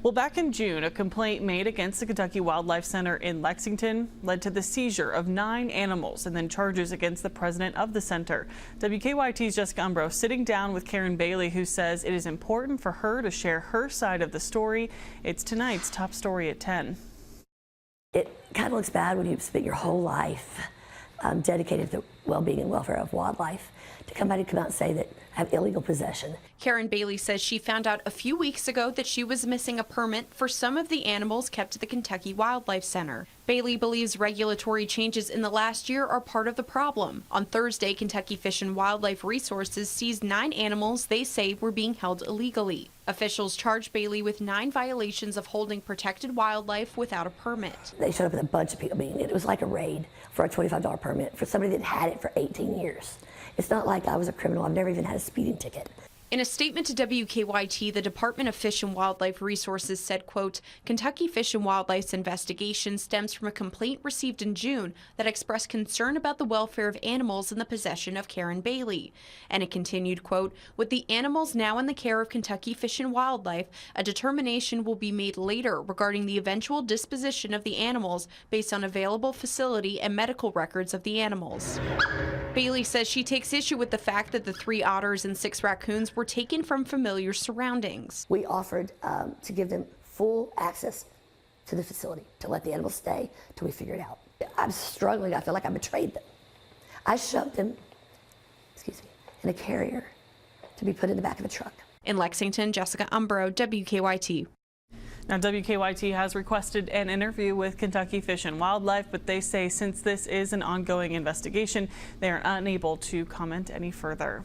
Well, back in June, a complaint made against the Kentucky Wildlife Center in Lexington led to the seizure of 9 animals and then charges against the president of the center. WKYT's Jessica Umbro sitting down with Karen Bailey, who says it is important for her to share her side of the story. It's tonight's top story at 10. It kind of looks bad when you've spent your whole life dedicated to the well-being and welfare of wildlife, to come out and say that I have illegal possession. Karen Bailey says she found out a few weeks ago that she was missing a permit for some of the animals kept at the Kentucky Wildlife Center. Bailey believes regulatory changes in the last year are part of the problem. On Thursday, Kentucky Fish and Wildlife Resources seized 9 animals they say were being held illegally. Officials charged Bailey with 9 violations of holding protected wildlife without a permit. They showed up with a bunch of people. I mean, it was like a raid for a $25 permit for somebody that had it for 18 years. It's not like I was a criminal. I've never even had a speeding ticket. In a statement to WKYT, the Department of Fish and Wildlife Resources said, quote, Kentucky Fish and Wildlife's investigation stems from a complaint received in June that expressed concern about the welfare of animals in the possession of Karen Bailey. And it continued, quote, with the animals now in the care of Kentucky Fish and Wildlife, a determination will be made later regarding the eventual disposition of the animals based on available facility and medical records of the animals. Bailey says she takes issue with the fact that the 3 otters and 6 raccoons were taken from familiar surroundings. We offered to give them full access to the facility, to let the animals stay till we figure it out. I'm struggling. I feel like I betrayed them. I shoved them, in a carrier to be put in the back of a truck. In Lexington, Jessica Umbro, WKYT. Now, WKYT has requested an interview with Kentucky Fish and Wildlife, but they say since this is an ongoing investigation, they are unable to comment any further.